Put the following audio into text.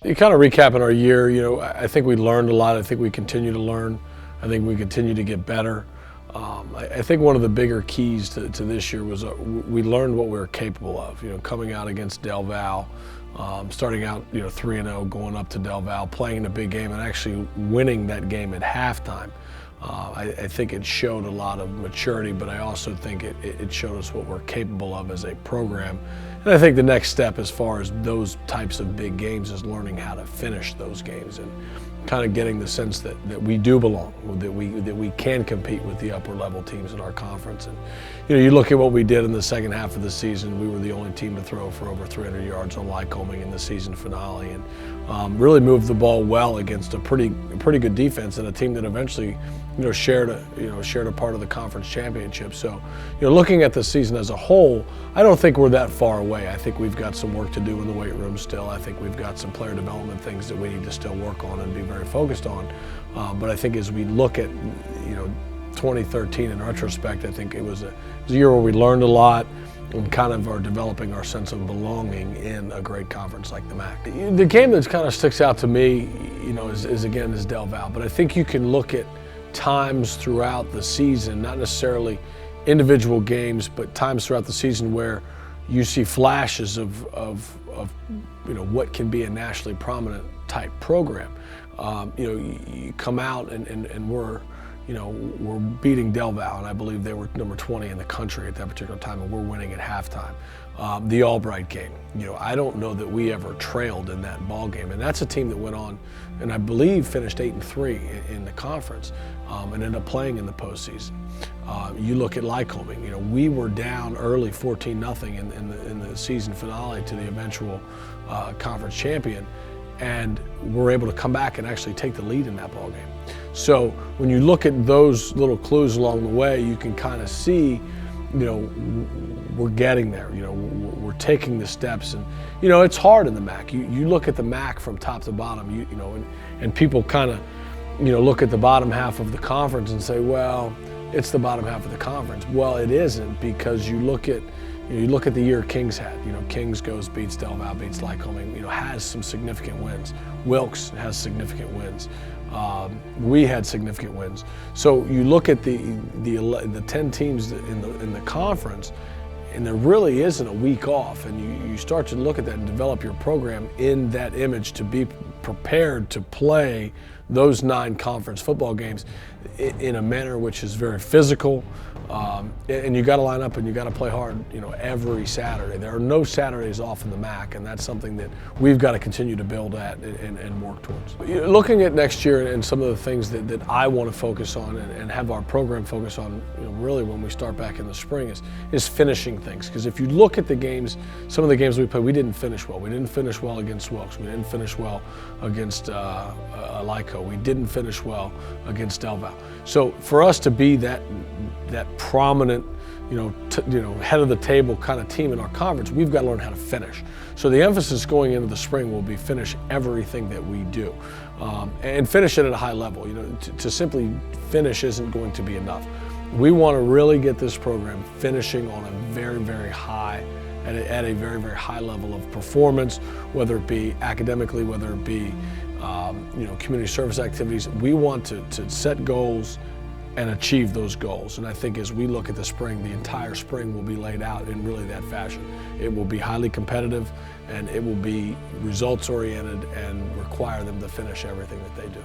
You kind of recapping our year, I think we learned a lot. I think we continue to learn. I think we continue to get better. I think one of the bigger keys to this year was we learned what we were capable of. Coming out against Del Val, starting out 3-0, going up to Del Val, playing in a big game, and actually winning that game at halftime. I think it showed a lot of maturity, but I also think it showed us what we're capable of as a program. And I think the next step as far as those types of big games is learning how to finish those games and kind of getting the sense that we do belong, that we can compete with the upper level teams in our conference. And you look at what we did in the second half of the season. We were the only team to throw for over 300 yards on Lycoming in the season finale, and really moved the ball well against a pretty good defense and a team that eventually shared a part of the conference championship. So looking at the season as a whole, I don't think we're that far away. I think we've got some work to do in the weight room still. I think we've got some player development things that we need to still work on and be very focused on. But I think as we look at 2013 in retrospect, I think it was a year where we learned a lot and kind of are developing our sense of belonging in a great conference like the MAC. The game that kind of sticks out to me, is Del Val. But I think you can look at times throughout the season, not necessarily individual games, but times throughout the season where you see flashes of what can be a nationally prominent type program. You come out and we're beating Del Val, and I believe they were number 20 in the country at that particular time, and we're winning at halftime. The Albright game, I don't know that we ever trailed in that ball game, and that's a team that went on and I believe finished 8-3 in the conference, and ended up playing in the postseason. You look at Lycoming, we were down early 14-0 in the season finale to the eventual conference champion, and we're able to come back and actually take the lead in that ball game. So when you look at those little clues along the way, you can kind of see, we're getting there. We're taking the steps, and it's hard in the MAC. You look at the MAC from top to bottom, and people kind of, look at the bottom half of the conference and say, well, it's the bottom half of the conference. Well, it isn't, because you look at the year Kings had. Kings beats Del Val, beats Lycoming, has some significant wins. Wilkes has significant wins. We had significant wins. So you look at the 10 teams in the conference, and there really isn't a week off. And you start to look at that and develop your program in that image to be prepared to play those 9 conference football games in a manner which is very physical. And you got to line up and you got to play hard, every Saturday. There are no Saturdays off in the MAC, and that's something that we've got to continue to build at and work towards. Looking at next year and some of the things that I want to focus on and have our program focus on, really when we start back in the spring is finishing things. Because if you look at the games, some of the games we played, we didn't finish well. We didn't finish well against Wilkes. We didn't finish well against Lyco. We didn't finish well against Del Val. So for us to be that prominent, head of the table kind of team in our conference, we've got to learn how to finish. So the emphasis going into the spring will be finish everything that we do, and finish it at a high level. To simply finish isn't going to be enough. We want to really get this program finishing on a very, very high, at a very, very high level of performance, whether it be academically, whether it be community service activities. We want to set goals and achieve those goals. And I think as we look at the spring, the entire spring will be laid out in really that fashion. It will be highly competitive, and it will be results oriented and require them to finish everything that they do.